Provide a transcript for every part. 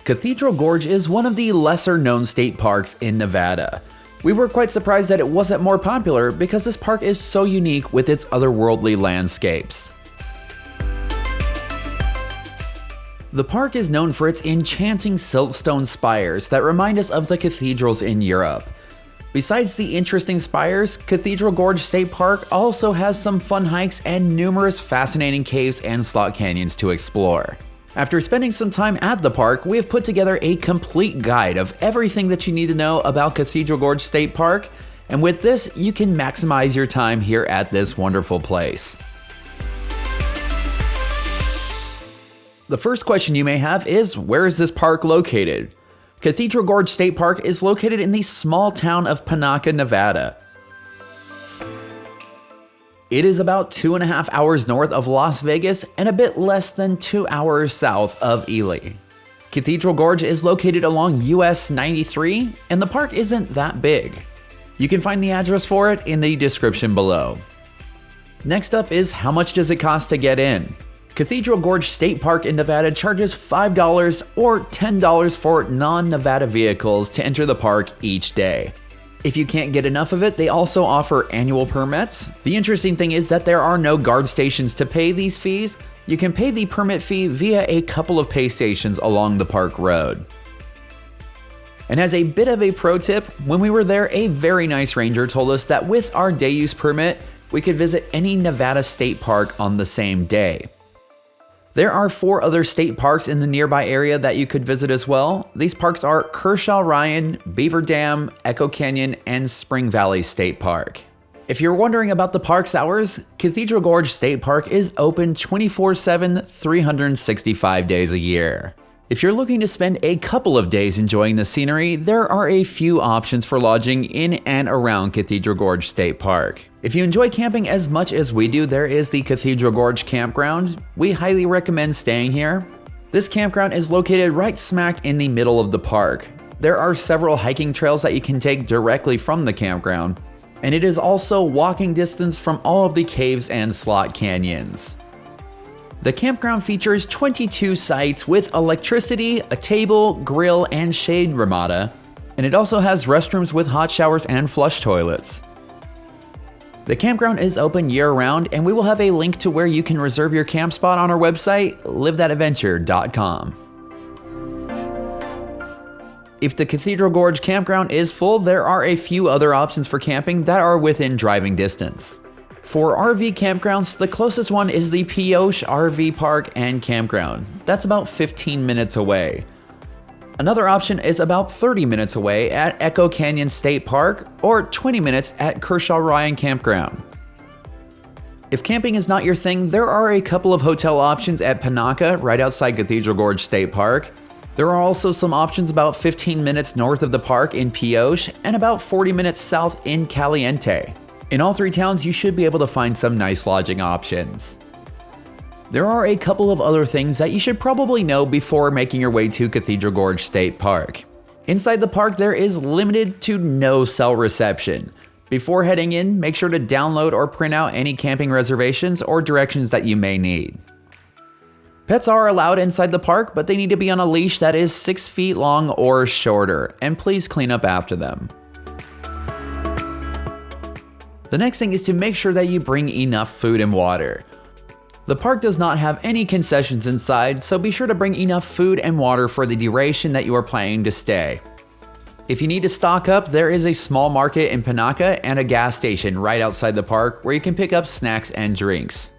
Cathedral Gorge is one of the lesser known state parks in Nevada. We were quite surprised that it wasn't more popular because this park is so unique with its otherworldly landscapes. The park is known for its enchanting siltstone spires that remind us of the cathedrals in Europe. Besides the interesting spires, Cathedral Gorge State Park also has some fun hikes and numerous fascinating caves and slot canyons to explore. After spending some time at the park, we have put together a complete guide of everything that you need to know about Cathedral Gorge State Park, and with this, you can maximize your time here at this wonderful place. The first question you may have is, where is this park located? Cathedral Gorge State Park is located in the small town of Panaca, Nevada. It is about 2.5 hours north of Las Vegas and a bit less than 2 hours south of Ely. Cathedral Gorge is located along US 93, and the park isn't that big. You can find the address for it in the description below. Next up is, how much does it cost to get in? Cathedral Gorge State Park in Nevada charges $5 or $10 for non-Nevada vehicles to enter the park each day. If you can't get enough of it, they also offer annual permits. The interesting thing is that there are no guard stations to pay these fees. You can pay the permit fee via a couple of pay stations along the park road. And as a bit of a pro tip, when we were there, a very nice ranger told us that with our day use permit, we could visit any Nevada state park on the same day. There are 4 other state parks in the nearby area that you could visit as well. These parks are Kershaw-Ryan, Beaver Dam, Echo Canyon, and Spring Valley State Park. If you're wondering about the park's hours, Cathedral Gorge State Park is open 24/7, 365 days a year. If you're looking to spend a couple of days enjoying the scenery, there are a few options for lodging in and around Cathedral Gorge State Park. If you enjoy camping as much as we do, there is the Cathedral Gorge Campground. We highly recommend staying here. This campground is located right smack in the middle of the park. There are several hiking trails that you can take directly from the campground, and it is also walking distance from all of the caves and slot canyons. The campground features 22 sites with electricity, a table, grill, and shade ramada, and it also has restrooms with hot showers and flush toilets. The campground is open year-round, and we will have a link to where you can reserve your camp spot on our website, livethatadventure.com. If the Cathedral Gorge Campground is full, there are a few other options for camping that are within driving distance. For RV campgrounds, the closest one is the Pioche RV Park and Campground. That's about 15 minutes away. Another option is about 30 minutes away at Echo Canyon State Park or 20 minutes at Kershaw-Ryan Campground. If camping is not your thing, there are a couple of hotel options at Panaca right outside Cathedral Gorge State Park. There are also some options about 15 minutes north of the park in Pioche and about 40 minutes south in Caliente. In all 3 towns, you should be able to find some nice lodging options. There are a couple of other things that you should probably know before making your way to Cathedral Gorge State Park. Inside the park, there is limited to no cell reception. Before heading in, make sure to download or print out any camping reservations or directions that you may need. Pets are allowed inside the park, but they need to be on a leash that is 6 feet long or shorter, and please clean up after them. The next thing is to make sure that you bring enough food and water. The park does not have any concessions inside, so be sure to bring enough food and water for the duration that you are planning to stay. If you need to stock up, there is a small market in Panaca and a gas station right outside the park where you can pick up snacks and drinks.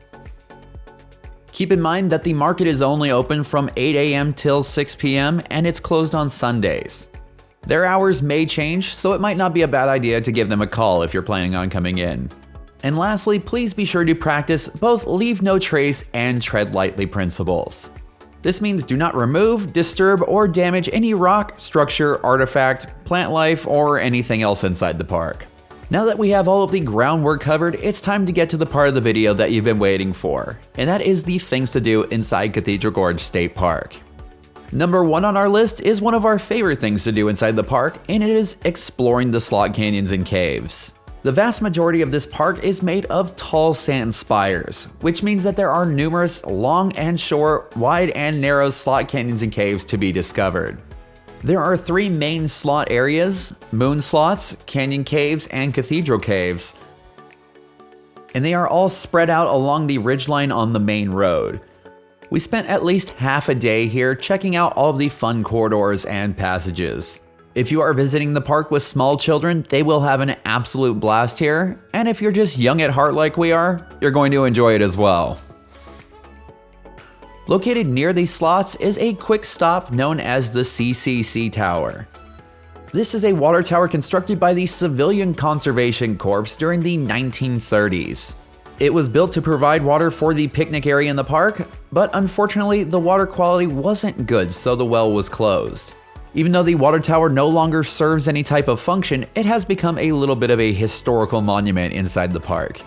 Keep in mind that the market is only open from 8 a.m. till 6 p.m. and it's closed on Sundays. Their hours may change, so it might not be a bad idea to give them a call if you're planning on coming in. And lastly, please be sure to practice both leave no trace and tread lightly principles. This means do not remove, disturb, or damage any rock, structure, artifact, plant life, or anything else inside the park. Now that we have all of the groundwork covered, it's time to get to the part of the video that you've been waiting for, and that is the things to do inside Cathedral Gorge State Park. Number 1 on our list is one of our favorite things to do inside the park, and it is exploring the slot canyons and caves. The vast majority of this park is made of tall sand spires, which means that there are numerous long and short, wide and narrow slot canyons and caves to be discovered. There are 3 main slot areas: moon slots, canyon caves, and cathedral caves, and they are all spread out along the ridgeline on the main road. We spent at least half a day here checking out all of the fun corridors and passages. If you are visiting the park with small children, they will have an absolute blast here, and if you're just young at heart like we are, you're going to enjoy it as well. Located near these slots is a quick stop known as the CCC Tower. This is a water tower constructed by the Civilian Conservation Corps during the 1930s. It was built to provide water for the picnic area in the park, but unfortunately the water quality wasn't good, so the well was closed. Even though the water tower no longer serves any type of function, it has become a little bit of a historical monument inside the park.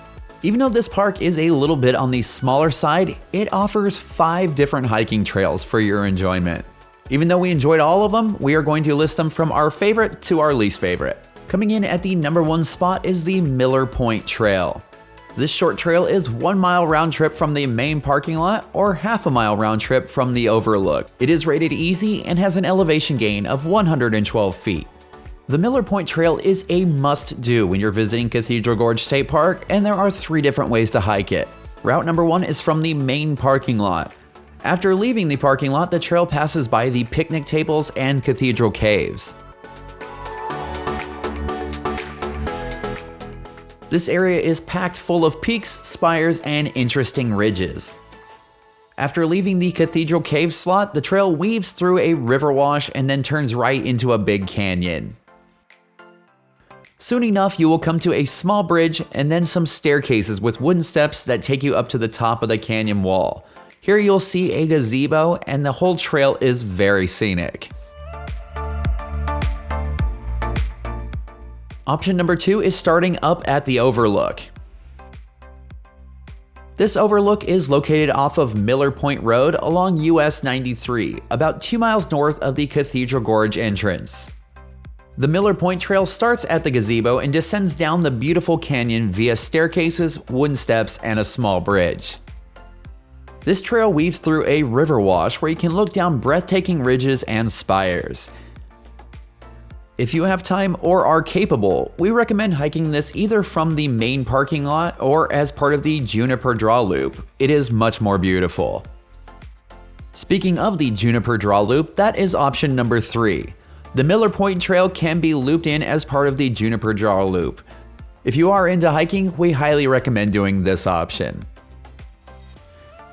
Even though this park is a little bit on the smaller side, it offers 5 different hiking trails for your enjoyment. Even though we enjoyed all of them, we are going to list them from our favorite to our least favorite. Coming in at the number 1 spot is the Miller Point Trail. This short trail is 1 mile round trip from the main parking lot or half a mile round trip from the overlook. It is rated easy and has an elevation gain of 112 feet. The Miller Point Trail is a must-do when you're visiting Cathedral Gorge State Park, and there are 3 different ways to hike it. Route number 1 is from the main parking lot. After leaving the parking lot, the trail passes by the picnic tables and cathedral caves. This area is packed full of peaks, spires, and interesting ridges. After leaving the Cathedral Cave slot, the trail weaves through a river wash and then turns right into a big canyon. Soon enough, you will come to a small bridge and then some staircases with wooden steps that take you up to the top of the canyon wall. Here you'll see a gazebo, and the whole trail is very scenic. Option number 2 is starting up at the overlook. This overlook is located off of Miller Point Road along US 93, about 2 miles north of the Cathedral Gorge entrance. The Miller Point Trail starts at the gazebo and descends down the beautiful canyon via staircases, wooden steps, and a small bridge. This trail weaves through a river wash where you can look down breathtaking ridges and spires. If you have time or are capable, we recommend hiking this either from the main parking lot or as part of the Juniper Draw Loop. It is much more beautiful. Speaking of the Juniper Draw Loop, that is option number 3. The Miller Point Trail can be looped in as part of the Juniper Draw Loop. If you are into hiking, we highly recommend doing this option.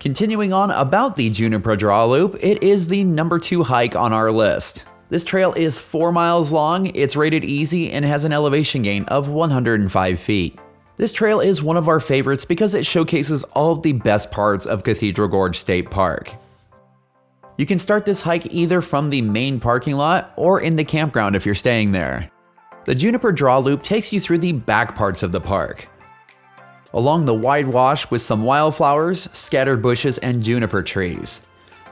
Continuing on about the Juniper Draw Loop, it is the number 2 hike on our list. This trail is 4 miles long, it's rated easy, and has an elevation gain of 105 feet. This trail is one of our favorites because it showcases all of the best parts of Cathedral Gorge State Park. You can start this hike either from the main parking lot or in the campground if you're staying there. The Juniper Draw Loop takes you through the back parts of the park, along the wide wash with some wildflowers, scattered bushes, and juniper trees.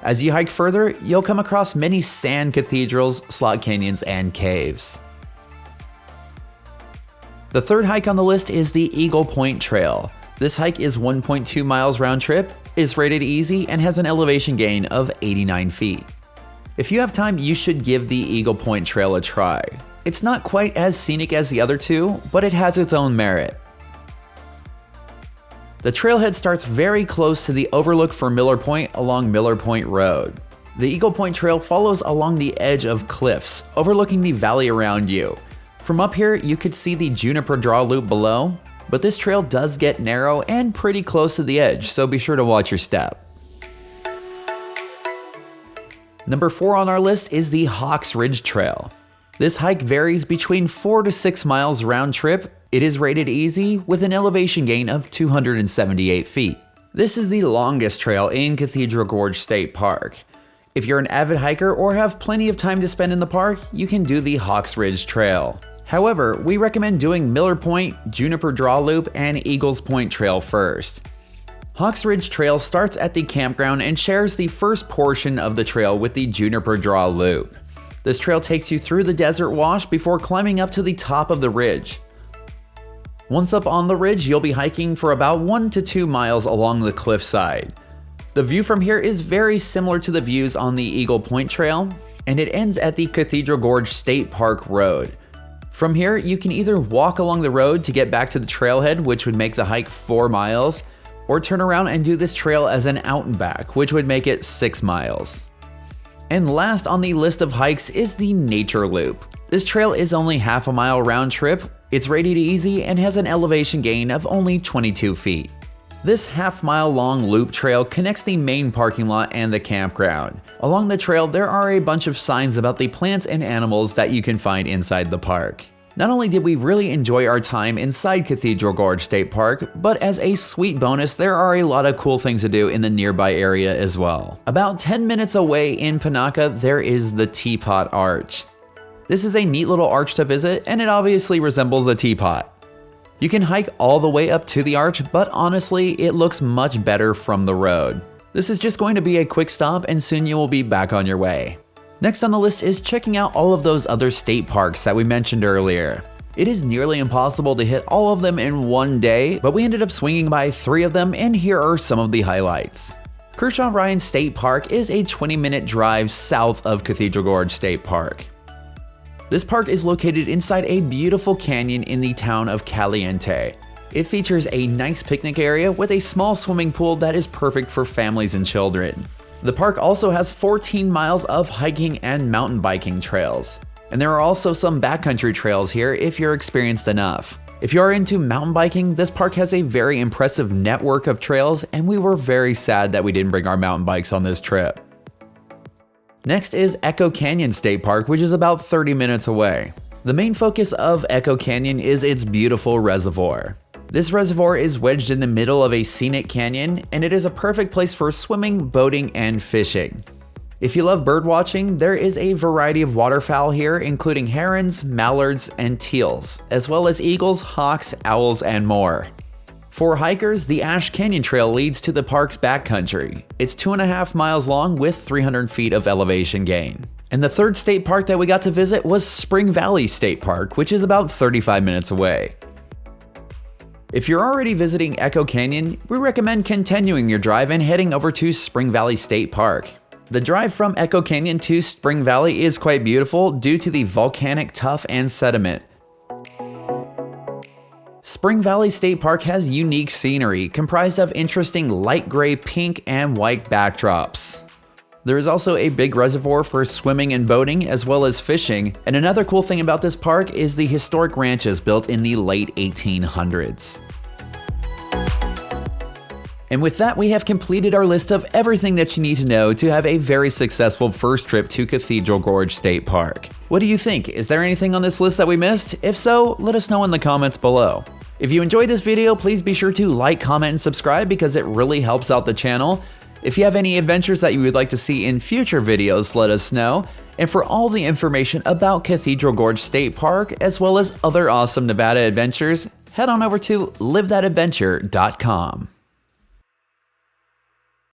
As you hike further, you'll come across many sand cathedrals, slot canyons, and caves. The third hike on the list is the Eagle Point Trail. This hike is 1.2 miles round trip, is rated easy, and has an elevation gain of 89 feet. If you have time, you should give the Eagle Point Trail a try. It's not quite as scenic as the other 2, but it has its own merit. The trailhead starts very close to the overlook for Miller Point along Miller Point Road. The Eagle Point Trail follows along the edge of cliffs, overlooking the valley around you. From up here, you could see the Juniper Draw Loop below, but this trail does get narrow and pretty close to the edge, so be sure to watch your step. Number 4 on our list is the Hawks Ridge Trail. This hike varies between 4 to 6 miles round trip. It is rated easy with an elevation gain of 278 feet. This is the longest trail in Cathedral Gorge State Park. If you're an avid hiker or have plenty of time to spend in the park, you can do the Hawks Ridge Trail. However, we recommend doing Miller Point, Juniper Draw Loop, and Eagles Point Trail first. Hawks Ridge Trail starts at the campground and shares the first portion of the trail with the Juniper Draw Loop. This trail takes you through the desert wash before climbing up to the top of the ridge. Once up on the ridge, you'll be hiking for about 1 to 2 miles along the cliffside. The view from here is very similar to the views on the Eagle Point Trail, and it ends at the Cathedral Gorge State Park Road. From here, you can either walk along the road to get back to the trailhead, which would make the hike 4 miles, or turn around and do this trail as an out and back, which would make it 6 miles. And last on the list of hikes is the Nature Loop. This trail is only half a mile round trip, it's rated easy, and has an elevation gain of only 22 feet. This half-mile long loop trail connects the main parking lot and the campground. Along the trail, there are a bunch of signs about the plants and animals that you can find inside the park. Not only did we really enjoy our time inside Cathedral Gorge State Park, but as a sweet bonus, there are a lot of cool things to do in the nearby area as well. About 10 minutes away in Panaca, there is the Teapot Arch. This is a neat little arch to visit, and it obviously resembles a teapot. You can hike all the way up to the arch, but honestly, it looks much better from the road. This is just going to be a quick stop, and soon you will be back on your way. Next on the list is checking out all of those other state parks that we mentioned earlier. It is nearly impossible to hit all of them in one day, but we ended up swinging by 3 of them, and here are some of the highlights. Kershaw-Ryan State Park is a 20-minute drive south of Cathedral Gorge State Park. This park is located inside a beautiful canyon in the town of Caliente. It features a nice picnic area with a small swimming pool that is perfect for families and children. The park also has 14 miles of hiking and mountain biking trails. And there are also some backcountry trails here if you're experienced enough. If you are into mountain biking, this park has a very impressive network of trails, and we were very sad that we didn't bring our mountain bikes on this trip. Next is Echo Canyon State Park, which is about 30 minutes away. The main focus of Echo Canyon is its beautiful reservoir. This reservoir is wedged in the middle of a scenic canyon, and it is a perfect place for swimming, boating, and fishing. If you love bird watching, there is a variety of waterfowl here, including herons, mallards, and teals, as well as eagles, hawks, owls, and more. For hikers, the Ash Canyon Trail leads to the park's backcountry. It's 2.5 miles long with 300 feet of elevation gain. And the third state park that we got to visit was Spring Valley State Park, which is about 35 minutes away. If you're already visiting Echo Canyon, we recommend continuing your drive and heading over to Spring Valley State Park. The drive from Echo Canyon to Spring Valley is quite beautiful due to the volcanic tuff and sediment. Spring Valley State Park has unique scenery comprised of interesting light gray, pink, and white backdrops. There is also a big reservoir for swimming and boating as well as fishing, and another cool thing about this park is the historic ranches built in the late 1800s. And with that, we have completed our list of everything that you need to know to have a very successful first trip to Cathedral Gorge State Park. What do you think? Is there anything on this list that we missed? If so, let us know in the comments below. If you enjoyed this video, please be sure to like, comment, and subscribe because it really helps out the channel. If you have any adventures that you would like to see in future videos, let us know. And for all the information about Cathedral Gorge State Park, as well as other awesome Nevada adventures, head on over to 𝐿ivethatadventure.com.